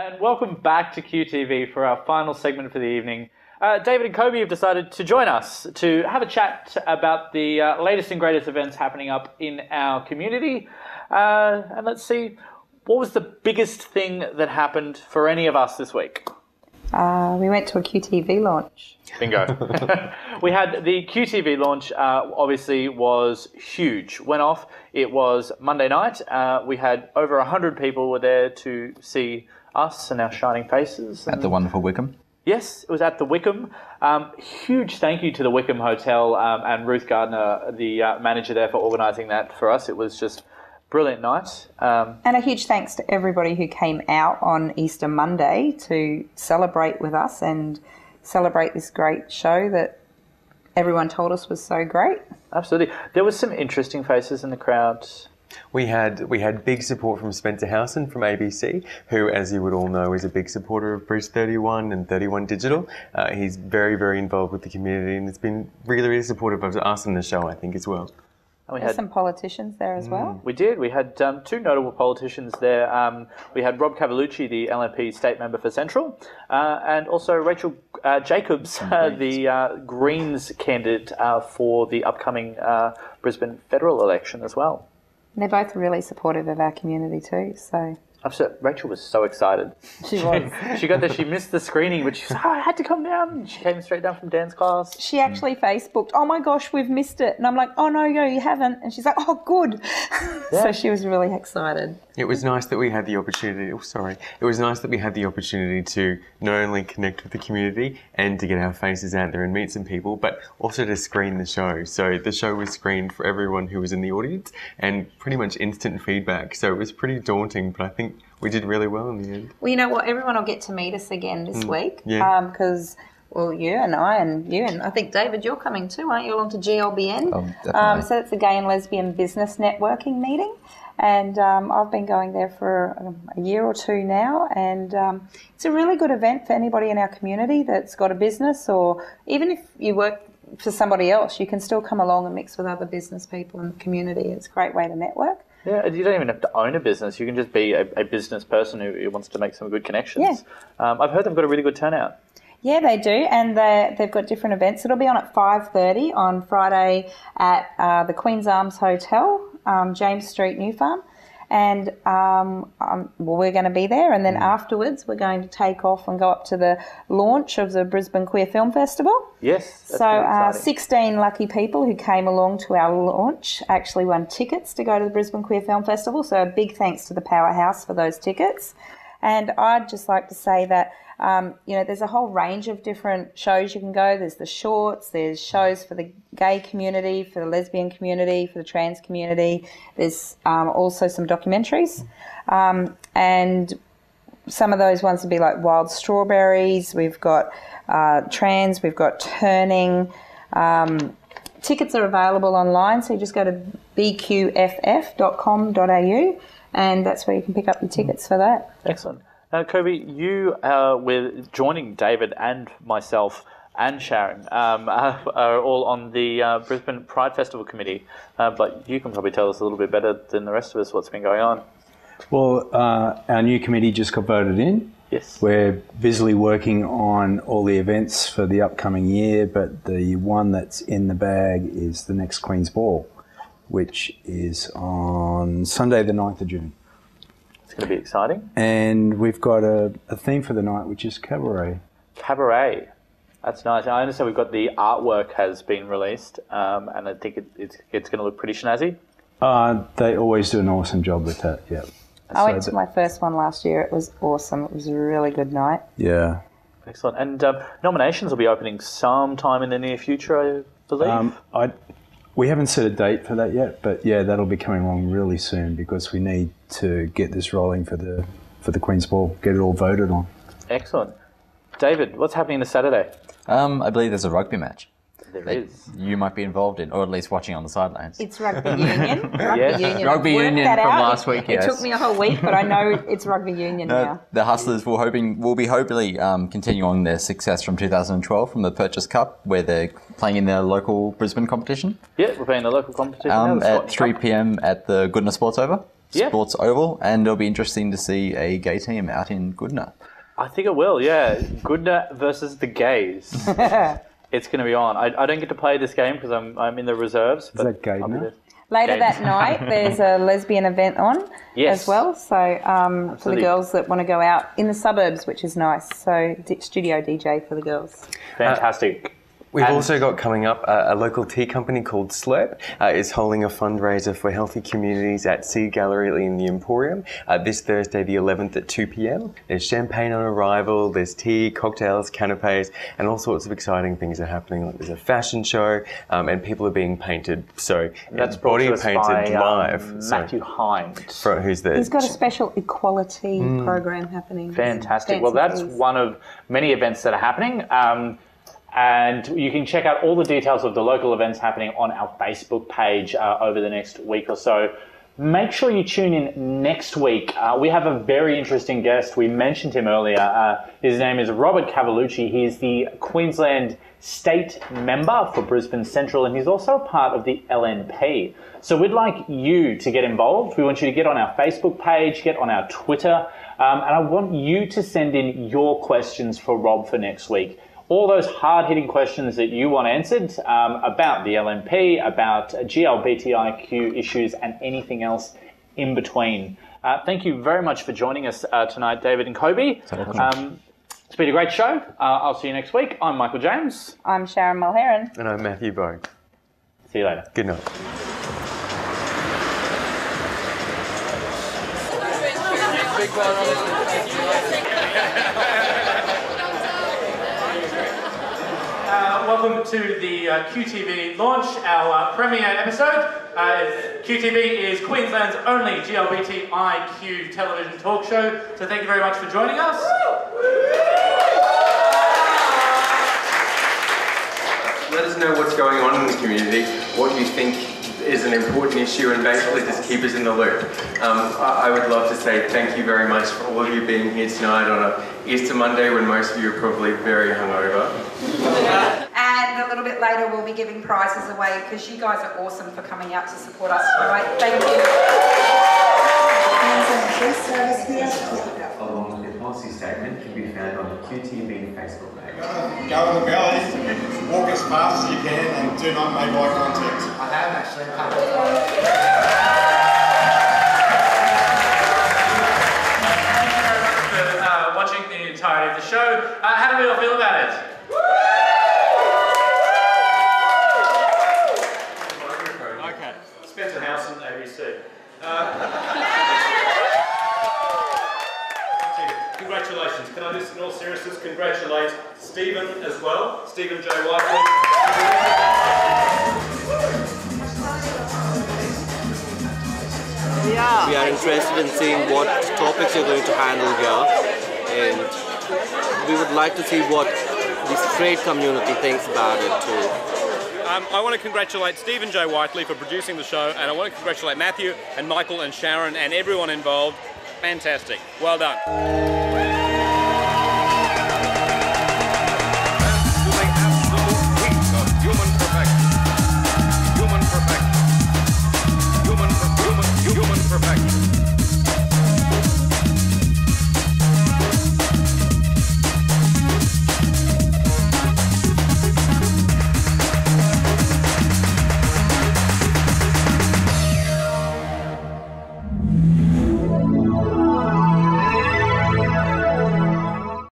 And welcome back to QTV for our final segment for the evening. David and Kobe have decided to join us to have a chat about the latest and greatest events happening up in our community. And let's see, what was the biggest thing that happened for any of us this week? We went to a QTV launch. Bingo. We had the QTV launch, obviously was huge. Went off. It was Monday night. We had over 100 people were there to see us and our shining faces. At the wonderful Wickham. Yes, it was at the Wickham. Huge thank you to the Wickham Hotel and Ruth Gardner, the manager there, for organising that for us. It was just brilliant night. And a huge thanks to everybody who came out on Easter Monday to celebrate with us and celebrate this great show that everyone told us was so great. Absolutely. There was some interesting faces in the crowd. We had big support from Spencer Howson from ABC, who, as you would all know, is a big supporter of Bridge 31 and 31 Digital. He's very, very involved with the community and has been really, really supportive of us and the show, I think, as well. And we There's had some politicians there as well. We did. We had two notable politicians there. We had Rob Cavalucci, the LNP state member for Central, and also Rachel Jacobs, the Greens candidate for the upcoming Brisbane federal election as well. And they're both really supportive of our community too. So Rachel was so excited. she was. She got there. She missed the screening, but she said, I had to come down. And she came straight down from Dan's class. She actually Facebooked, "Oh my gosh, we've missed it." And I'm like, "Oh no, you haven't." And she's like, "Oh, good." Yeah. So she was really excited. It was nice that we had the opportunity. It was nice that we had the opportunity to not only connect with the community and to get our faces out there and meet some people, but also to screen the show. So the show was screened for everyone who was in the audience, and pretty much instant feedback. So it was pretty daunting, but I think we did really well in the end. Well, you know what? Everyone will get to meet us again this week. Yeah. Because, you and I think, David, you're coming too, aren't you, along to GLBN? Oh, definitely. So it's the Gay and Lesbian Business Networking meeting. And I've been going there for a year or two now. And it's a really good event for anybody in our community that's got a business, or even if you work for somebody else, you can still come along and mix with other business people in the community. It's a great way to network. Yeah, you don't even have to own a business. You can just be a business person who wants to make some good connections. Yeah. I've heard they've got a really good turnout. Yeah, they do, and they've got different events. It'll be on at 5:30 on Friday at the Queen's Arms Hotel, James Street, New Farm. And we're going to be there, and then afterwards we're going to take off and go up to the launch of the Brisbane Queer Film Festival. Yes. So 16 lucky people who came along to our launch actually won tickets to go to the Brisbane Queer Film Festival. So a big thanks to the Powerhouse for those tickets. And I'd just like to say that there's a whole range of different shows you can go. There's the shorts, there's shows for the gay community, for the lesbian community, for the trans community. There's also some documentaries. And some of those ones would be like Wild Strawberries. We've got trans, we've got turning. Tickets are available online, so you just go to bqff.com.au and that's where you can pick up your tickets for that. Excellent. Kobe, you with joining David and myself and Sharon are all on the Brisbane Pride Festival Committee, but you can probably tell us a little bit better than the rest of us what's been going on. Well, our new committee just got voted in. Yes. We're busily working on all the events for the upcoming year, but the one that's in the bag is the next Queen's Ball, which is on Sunday the 9th of June. It's going to be exciting. And we've got a theme for the night, which is cabaret. Cabaret. That's nice. I understand we've got the artwork has been released, and I think it's going to look pretty snazzy. They always do an awesome job with that, yeah. I went to my first one last year. It was awesome. It was a really good night. Yeah. Excellent. And nominations will be opening sometime in the near future, I believe. We haven't set a date for that yet, but yeah, that'll be coming along really soon because we need to get this rolling for the Queen's Ball, get it all voted on. Excellent. David, what's happening this Saturday? I believe there's a rugby match. There is. You might be involved in, or at least watching on the sidelines. It's rugby union. Rugby union from last week, yes. It took me a whole week, but I know it's rugby union now. The Hustlers will be hopefully continuing their success from 2012 from the Purchase Cup, where they're playing in their local Brisbane competition. Yeah, we're playing the local competition now, at 3 p.m. at the Goodness Sports Over. Sports Oval, and it'll be interesting to see a gay team out in Goodna. I think it will, yeah. Goodna versus the gays. It's going to be on. I don't get to play this game because I'm in the reserves. Is that gay now? Later that night, there's a lesbian event on as well. So for the girls that want to go out in the suburbs, which is nice. So studio DJ for the girls. Fantastic. We've also got coming up a local tea company called Slurp is holding a fundraiser for healthy communities at Seed Gallery in the Emporium this Thursday the 11th at 2 p.m. There's champagne on arrival, there's tea, cocktails, canapes, and all sorts of exciting things are happening. Like there's a fashion show and people are being painted. So that's body painted by, live. Matthew Hind. Who's the... He's got a special equality program happening. Fantastic. Well, that's one of many events that are happening. And you can check out all the details of the local events happening on our Facebook page over the next week or so. Make sure you tune in next week. We have a very interesting guest. We mentioned him earlier. His name is Robert Cavalucci. He is the Queensland State Member for Brisbane Central, and he's also a part of the LNP. So we'd like you to get involved. We want you to get on our Facebook page, get on our Twitter, and I want you to send in your questions for Rob for next week. All those hard-hitting questions that you want answered about the LNP, about GLBTIQ issues, and anything else in between. Thank you very much for joining us tonight, David and Kobe. It's been a great show. I'll see you next week. I'm Michael James. I'm Sharon Mulheron. And I'm Matthew Bowe. See you later. Good night. Welcome to the QTV launch, our premiere episode. QTV is Queensland's only GLBTIQ television talk show, so thank you very much for joining us. Let us know what's going on in the community, what you think is an important issue, and basically just keep us in the loop. I would love to say thank you very much for all of you being here tonight on a Easter Monday when most of you are probably very hungover. And a little bit later we'll be giving prizes away because you guys are awesome for coming out to support us tonight. Thank you. Along with the policy statement can be found on the QTV Facebook page. Go in the belly, walk as fast as you can, and do not make eye contact. I have actually. Watching the entirety of the show. How do we all feel about it? Okay. Spencer House and ABC. Congratulations. Can I just, in all seriousness, congratulate Stephen as well, Stephen J. Whiteley. We are interested in seeing what topics you're going to handle here, and we would like to see what the straight community thinks about it too. I want to congratulate Stephen J. Whiteley for producing the show, and I want to congratulate Matthew and Michael and Sharon and everyone involved. Fantastic. Well done.